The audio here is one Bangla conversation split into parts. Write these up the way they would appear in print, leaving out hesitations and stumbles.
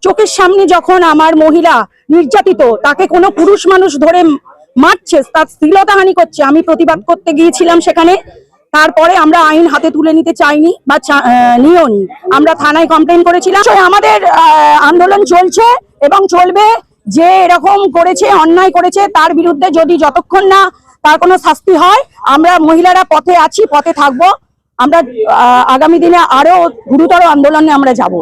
চোখের সামনে যখন আমার মহিলা নির্যাতিত, তাকে কোনো পুরুষ মানুষ ধরে মারছে, তার শ্লীলতাহানি করছে, আমি প্রতিবাদ করতে গিয়েছিলাম সেখানে। তারপরে আমরা আইন হাতে তুলে নিতে চাইনি বা নিয়েও নি, আমরা থানায় কমপ্লেন করেছিলাম। আমাদের আন্দোলন চলছে এবং চলবে। যে এরকম করেছে, অন্যায় করেছে, তার বিরুদ্ধে যদি যতক্ষণ না তার কোনো শাস্তি হয়, আমরা মহিলারা পথে আছি, পথে থাকবো। আমরা আগামী দিনে আরো গুরুতর আন্দোলনে আমরা যাব।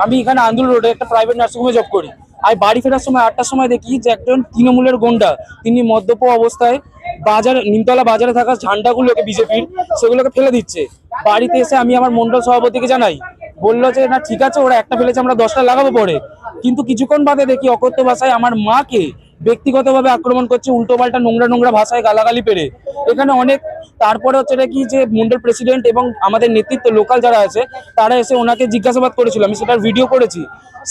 আমি এখানে আন্দোলন রোডে একটা প্রাইভেট নার্সিংহোমে জব করি। আমি বাড়ি ফেরার সময় 8টার সময় দেখি যে একজন তৃণমূলের গুন্ডা, তিনি মদ্যপ অবস্থায় নিমতলা বাজারে থাকা ঝান্ডাগুলোকে বিজেপির সেগুলোকে ফেলে দিচ্ছে। বাড়িতে এসে আমি আমার মন্ডল সভাপতিকে জানাই, বললো যে না ঠিক আছে, ওরা একটা ফেলেছে, আমরা 10টা লাগাবো পরে। কিন্তু কিছুক্ষণ বাদে দেখি অকথ্য ভাষায় আমার মাকে ব্যক্তিগতভাবে আক্রমণ করছে, উল্টো পাল্টা নোংরা ভাষায় গালাগালি পেরে এখানে অনেক। তারপরে হচ্ছে কি যে মন্ডল প্রেসিডেন্ট এবং আমাদের নেতৃত্ব লোকাল যারা আছে তারা এসে ওনাকে জিজ্ঞাসাবাদ করেছিল, আমি সেটার ভিডিও করেছি।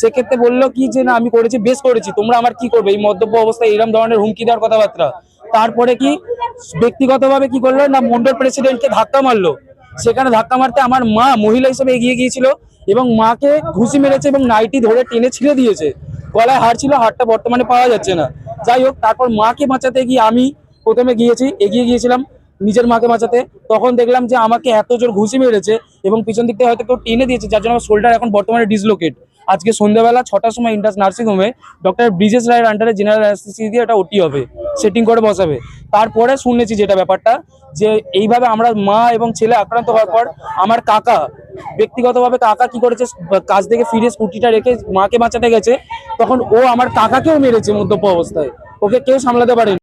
সেক্ষেত্রে বললো কি যে না আমি করেছি, বেশ করেছি, তোমরা আমার কি করবে এই মদ্যপ অবস্থায় এরকম ধরনের হুমকি দেওয়ার কথাবার্তা। তারপরে কি ব্যক্তিগতভাবে কি করলো না, মন্ডল প্রেসিডেন্টকে ধাক্কা মারলো। সেখানে ধাক্কা মারতে আমার মা মহিলা হিসেবে এগিয়ে গিয়েছিল এবং মাকে ঘুষি মেরেছে এবং নাইটি ধরে টেনে ছিঁড়ে দিয়েছে। গলায় হাড় ছিল, হাড়টা বর্তমানে পাওয়া যাচ্ছে না। যাই হোক, তারপর মাকে বাঁচাতে গিয়ে আমি প্রথমে এগিয়ে গিয়েছিলাম নিজের মাকে বাঁচাতে। তখন দেখলাম যে আমাকে এত জোর ঘুষি মেরেছে এবং পিছন দিক থেকে হয়তো কেউ টেনে দিয়েছে, যার জন্য আমার শোল্ডার এখন বর্তমানে ডিসলোকেট। আজকে সন্ধ্যাবেলা 6টার সময় ইন্ডাস নার্সিংহোমে ডক্টর ব্রিজেশ রায়ের আন্ডারে জেনারেল অ্যানেস্থেসিয়া দিয়ে এটা ওটি হবে, সেটিং করে বসাবে। তারপরে শুনেছি যেটা ব্যাপারটা, যে এইভাবে আমরা মা এবং ছেলে আক্রান্ত হওয়ার পর আমার কাকা ব্যক্তিগতভাবে কি করেছে, কাজ থেকে ফিরে স্কুটিটা রেখে মাকে বাঁচাতে গেছে, তখন ও আমার কাকাকেও মেরেছে মদ্যপ অবস্থায়, ওকে কেউ সামলাতে পারেনি।